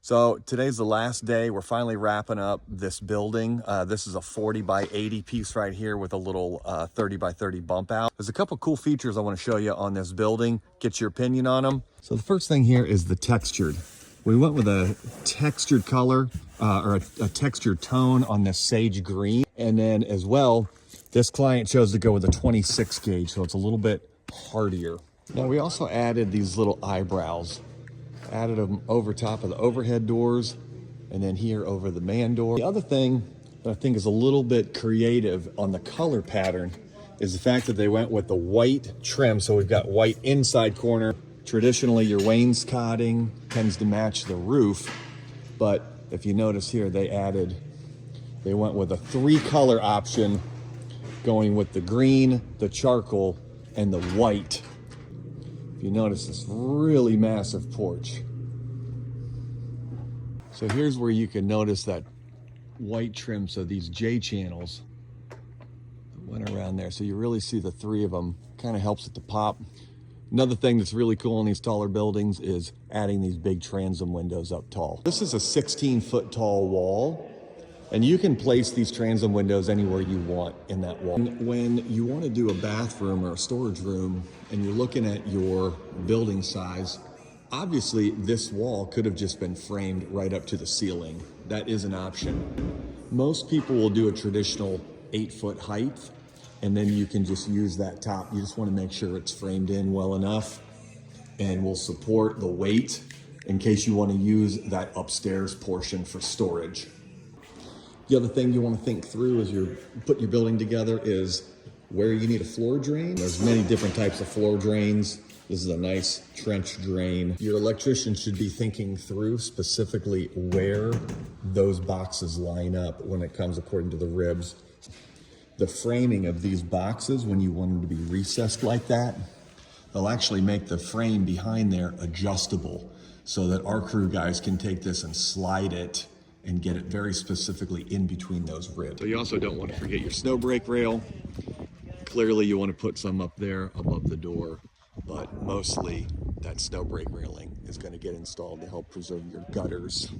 So today's the last day. We're finally wrapping up this building. This is a 40 by 80 piece right here with a little 30 by 30 bump out. There's a couple cool features I want to show you on this building, get your opinion on them. So the first thing here is the textured. We went with a textured color or a textured tone on this sage green. And then as well, this client chose to go with a 26 gauge, so it's a little bit hardier. Now we also added these little eyebrows. Added them over top of the overhead doors and then here over the man door. The other thing that I think is a little bit creative on the color pattern is the fact that they went with the white trim. So we've got white inside corner. Traditionally, your wainscoting tends to match the roof, but if you notice here, they went with a 3-color option, going with the green, the charcoal, and the white. You notice this really massive porch. So here's where you can notice that white trim. So these J channels went around there. So you really see the 3 of them. Kind of helps it to pop. Another thing that's really cool in these taller buildings is adding these big transom windows up tall. This is a 16-foot tall wall. And you can place these transom windows anywhere you want in that wall. When you want to do a bathroom or a storage room and you're looking at your building size, obviously this wall could have just been framed right up to the ceiling. That is an option. Most people will do a traditional 8-foot height, and then you can just use that top. You just want to make sure it's framed in well enough and will support the weight in case you want to use that upstairs portion for storage. The other thing you want to think through as you're putting your building together is where you need a floor drain. There's many different types of floor drains. This is a nice trench drain. Your electrician should be thinking through specifically where those boxes line up when it comes according to the ribs. The framing of these boxes, when you want them to be recessed like that, they'll actually make the frame behind there adjustable so that our crew guys can take this and slide it and get it very specifically in between those ribs. So you also don't want to forget your snow break rail. Clearly you want to put some up there above the door, but mostly that snow break railing is going to get installed to help preserve your gutters.